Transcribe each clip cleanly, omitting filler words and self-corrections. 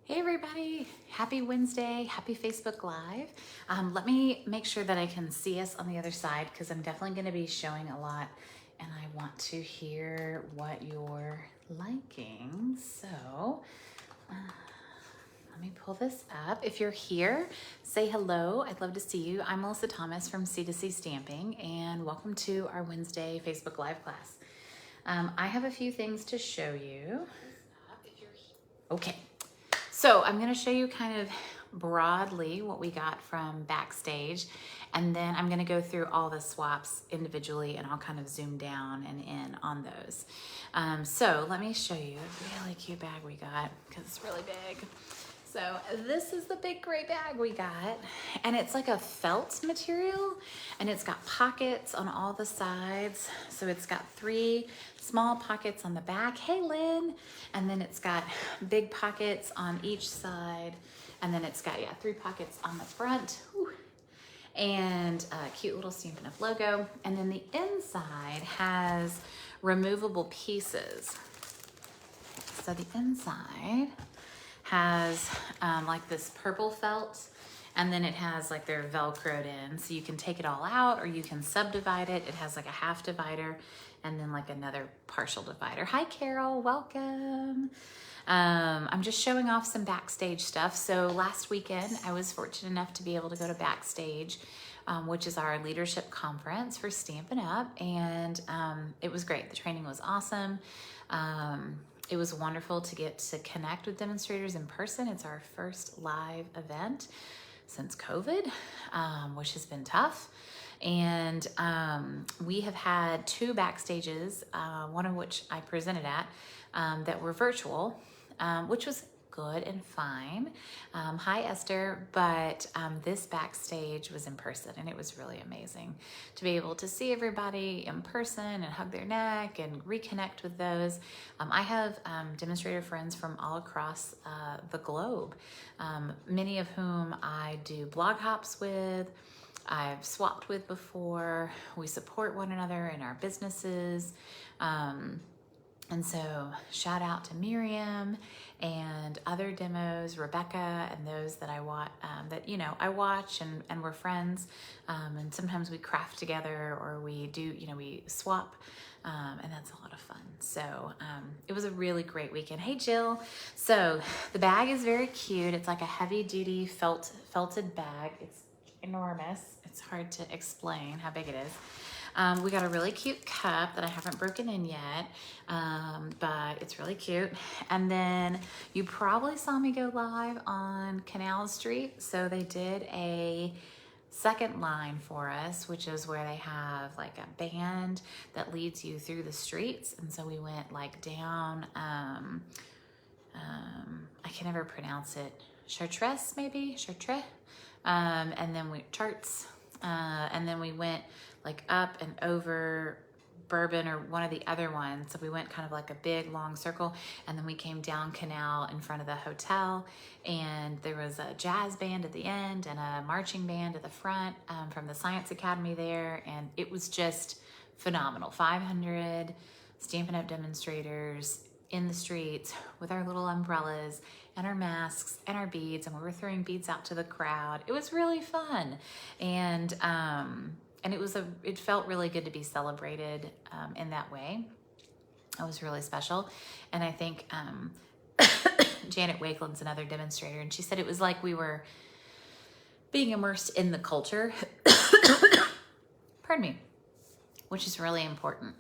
Hey everybody, happy Wednesday, happy Facebook Live. Let me make sure that I can see us on the other side because I'm definitely going to be showing a lot and I want to hear what you're liking. So let me pull this up. If you're here, say hello. I'd love to see you. I'm Melissa Thomas from C2C Stamping and welcome to our Wednesday Facebook Live class. I have a few things to show you. Okay. So I'm going to show you kind of broadly what we got from BackStage, and then I'm going to go through all the swaps individually and I'll kind of zoom down and in on those. So let me show you a really cute bag we got because it's really big. So this is the big gray bag we got, and it's like a felt material and it's got pockets on all the sides. So it's got 3 small pockets on the back. Hey Lynn. And then it's got big pockets on each side. And then it's got, 3 pockets on the front. Whew. And a cute little Stampin' Up logo. And then the inside has removable pieces. So the inside has like this purple felt, and then it has like they're velcroed in, so you can take it all out or you can subdivide it. It has like a half divider and then like another partial divider. Hi Carol, welcome. I'm just showing off some BackStage stuff. So last weekend I was fortunate enough to be able to go to BackStage, which is our leadership conference for Stampin' Up, and it was great. The training was awesome. It was wonderful to get to connect with demonstrators in person. It's our first live event since COVID, which has been tough. And we have had 2 BackStages, one of which I presented at, that were virtual, which was good and fine. Hi Esther, but this BackStage was in person and it was really amazing to be able to see everybody in person and hug their neck and reconnect with those. I have demonstrator friends from all across the globe, many of whom I do blog hops with, I've swapped with before. We support one another in our businesses. And so shout out to Miriam and other demos, Rebecca, and those that I watch, I watch and we're friends. And sometimes we craft together or we do, we swap. And that's a lot of fun. So it was a really great weekend. Hey Jill. So the bag is very cute. It's like a heavy duty felted bag. It's enormous. It's hard to explain how big it is. We got a really cute cup that I haven't broken in yet, but it's really cute. And then you probably saw me go live on Canal Street. So they did a second line for us, which is where they have like a band that leads you through the streets. And so we went like down, I can never pronounce it, Chartres maybe, Chartres. And then we charts, and then we went like up and over Bourbon or one of the other ones. So we went kind of like a big long circle, and then we came down Canal in front of the hotel, and there was a jazz band at the end and a marching band at the front from the Science Academy there, and it was just phenomenal. 500 Stampin' Up demonstrators in the streets with our little umbrellas and our masks and our beads, and we were throwing beads out to the crowd. It was really fun, and it felt really good to be celebrated in that way. It was really special, and I think Janet Wakeland's another demonstrator, and she said it was like we were being immersed in the culture. Pardon me, which is really important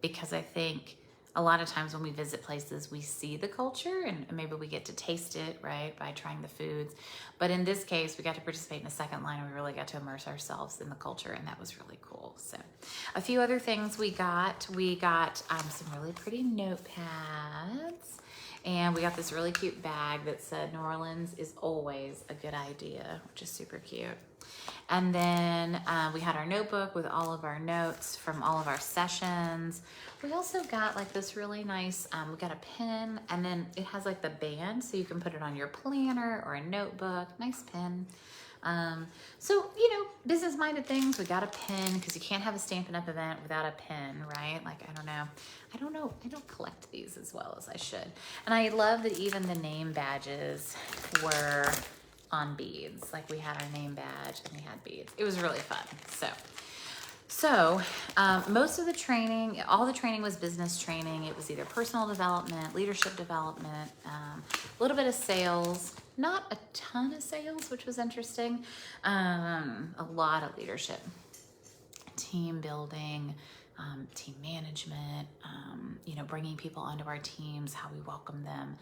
because I think a lot of times when we visit places, we see the culture and maybe we get to taste it, right, by trying the foods. But in this case, we got to participate in a second line and we really got to immerse ourselves in the culture, and that was really cool. So a few other things we got some really pretty notepads, and we got this really cute bag that said New Orleans is always a good idea, which is super cute. And then we had our notebook with all of our notes from all of our sessions. We also got like this really nice, we got a pen, and then it has like the band so you can put it on your planner or a notebook. Nice pen. So, business-minded things, we got a pin because you can't have a Stampin' Up event without a pin, right? Like, I don't know. I don't collect these as well as I should. And I love that even the name badges were on beads. Like, we had our name badge and we had beads. It was really fun. So most of the training, all the training was business training. It was either personal development, leadership development, a little bit of sales, not a ton of sales, which was interesting. A lot of leadership, team building, team management, bringing people onto our teams, how we welcome them.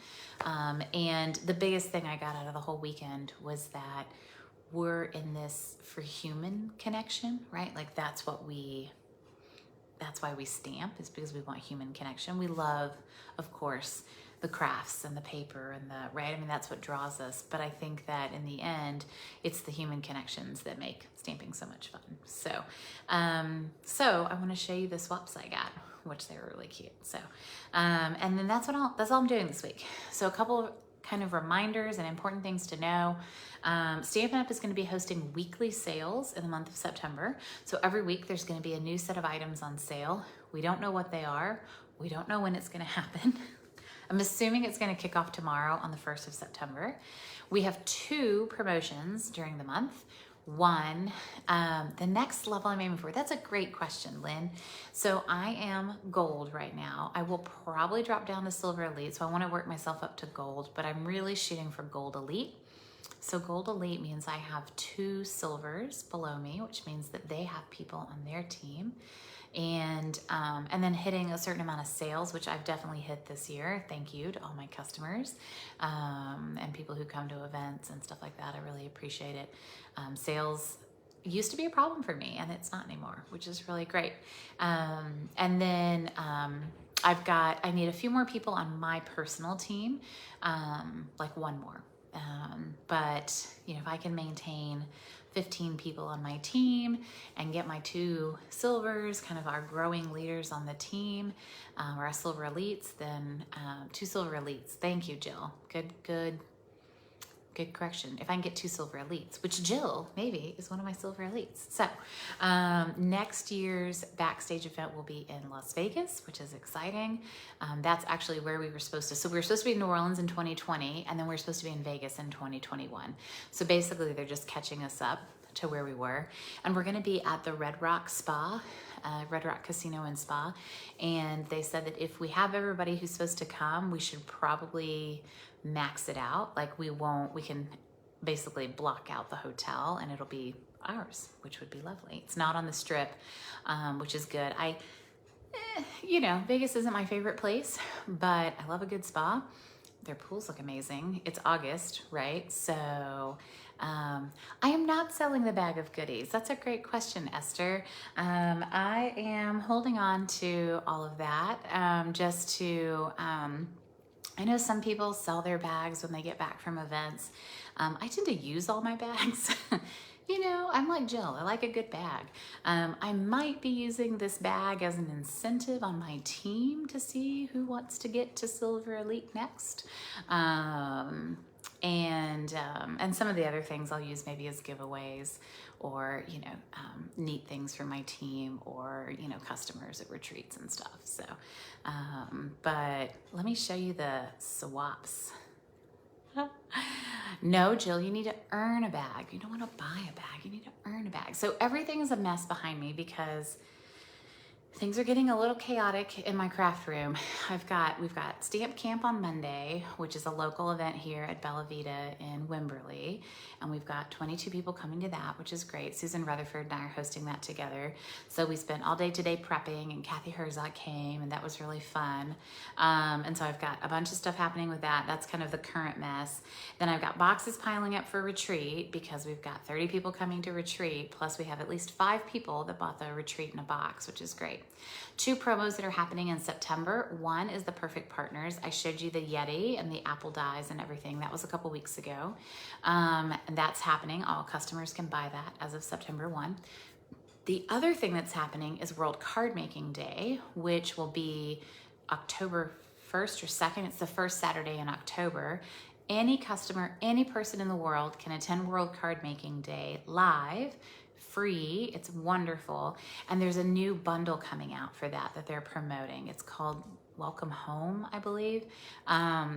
And the biggest thing I got out of the whole weekend was that we're in this for human connection, right? Like that's why we stamp, is because we want human connection. We love, of course, the crafts and the paper and right? I mean, that's what draws us. But I think that in the end, it's the human connections that make stamping so much fun. So I want to show you the swaps I got, which they were really cute. So, and then that's all I'm doing this week. So a couple of kind of reminders and important things to know. Stampin' Up is going to be hosting weekly sales in the month of September. So every week there's going to be a new set of items on sale. We don't know what they are. We don't know when it's going to happen. I'm assuming it's going to kick off tomorrow on the 1st of September. We have 2 promotions during the month. One, the next level I'm aiming for. That's a great question, Lynn. So I am gold right now. I will probably drop down to silver elite. So I want to work myself up to gold, but I'm really shooting for gold elite. So gold elite means I have 2 silvers below me, which means that they have people on their team. And then hitting a certain amount of sales, which I've definitely hit this year. Thank you to all my customers and people who come to events and stuff like that. I really appreciate it. Sales used to be a problem for me, and it's not anymore, which is really great. And then I need a few more people on my personal team, like 1 more. But if I can maintain 15 people on my team and get my 2 silvers, kind of our growing leaders on the team, or our silver elites, then 2 silver elites. Thank you, Jill. Good correction. If I can get 2 silver elites, which Jill maybe is one of my silver elites. So next year's BackStage event will be in Las Vegas, which is exciting. That's actually where we were supposed to. So we were supposed to be in New Orleans in 2020, and then we were supposed to be in Vegas in 2021. So basically they're just catching us up to where we were. And we're going to be at the Red Rock Spa, Red Rock Casino and Spa. And they said that if we have everybody who's supposed to come, we should probably max it out. Like we can basically block out the hotel and it'll be ours, which would be lovely. It's not on the Strip, which is good. Vegas isn't my favorite place, but I love a good spa. Their pools look amazing. It's August, right? So I am not selling the bag of goodies. That's a great question, Esther. I am holding on to all of that just to... I know some people sell their bags when they get back from events. I tend to use all my bags. I'm like Jill. I like a good bag. I might be using this bag as an incentive on my team to see who wants to get to Silver Elite next. And some of the other things I'll use maybe as giveaways or, neat things for my team or, customers at retreats and stuff. So, but let me show you the swaps. No, Jill, you need to earn a bag. You don't want to buy a bag. You need to earn a bag. So everything is a mess behind me because things are getting a little chaotic in my craft room. We've got Stamp Camp on Monday, which is a local event here at Bella Vita in Wimberley. And we've got 22 people coming to that, which is great. Susan Rutherford and I are hosting that together. So we spent all day today prepping, and Kathy Herzog came, and that was really fun. And so I've got a bunch of stuff happening with that. That's kind of the current mess. Then I've got boxes piling up for retreat because we've got 30 people coming to retreat. Plus we have at least 5 people that bought the retreat in a box, which is great. 2 promos that are happening in September. One is the Perfect Partners. I showed you the Yeti and the apple dies and everything. That was a couple weeks ago. And that's happening. All customers can buy that as of September 1. The other thing that's happening is World Card Making Day, which will be October 1st or 2nd. It's the first Saturday in October. any customer, any person in the world can attend World Card Making Day live, free. It's wonderful. And there's a new bundle coming out for that they're promoting. It's called Welcome Home, I believe. I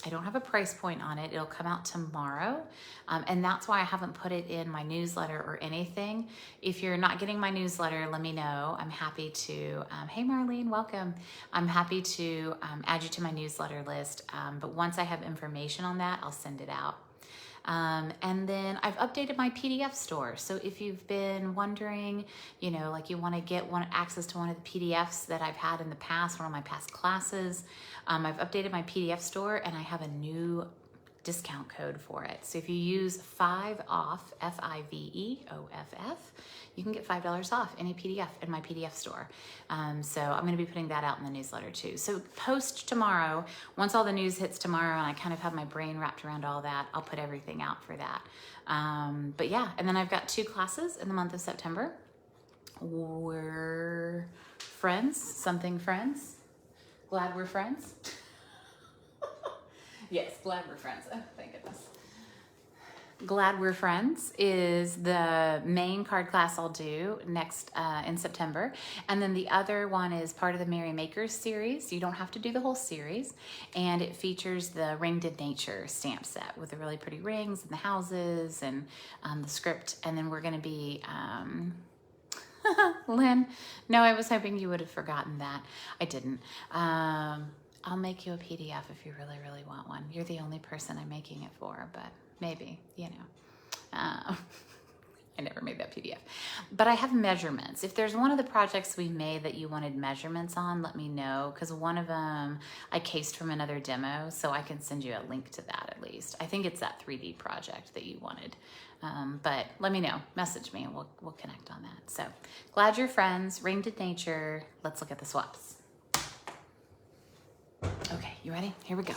don't have a price point on it. It'll come out tomorrow. And that's why I haven't put it in my newsletter or anything. If you're not getting my newsletter, let me know. I'm happy to, hey Marlene, welcome. I'm happy to add you to my newsletter list. But once I have information on that, I'll send it out. And then I've updated my PDF store. So if you've been wondering, you know, like you want to get access to one of the PDFs that I've had in the past, one of my past classes, I've updated my PDF store and I have a new discount code for it. So if you use 5OFF, FIVEOFF, you can get $5 off any PDF in my PDF store. So I'm going to be putting that out in the newsletter too. So post tomorrow, once all the news hits tomorrow and I kind of have my brain wrapped around all that, I'll put everything out for that. But yeah, and then I've got 2 classes in the month of September. We're friends, something friends. Glad we're friends. Yes, glad we're friends. Oh, thank goodness. Glad We're Friends is the main card class I'll do next in September. And then the other one is part of the Merry Makers series. You don't have to do the whole series. And it features the Ringed in Nature stamp set with the really pretty rings and the houses and the script. And then we're going to be... Lynn, no, I was hoping you would have forgotten that. I didn't. I'll make you a PDF if you really, really want one. You're the only person I'm making it for, but maybe, you know. I never made that PDF. But I have measurements. If there's one of the projects we made that you wanted measurements on, let me know, because one of them I cased from another demo, so I can send you a link to that at least. I think it's that 3D project that you wanted. But let me know. Message me and we'll connect on that. So, Glad You're Friends, Ringed in Nature. Let's look at the swaps. Okay, you ready? Here we go.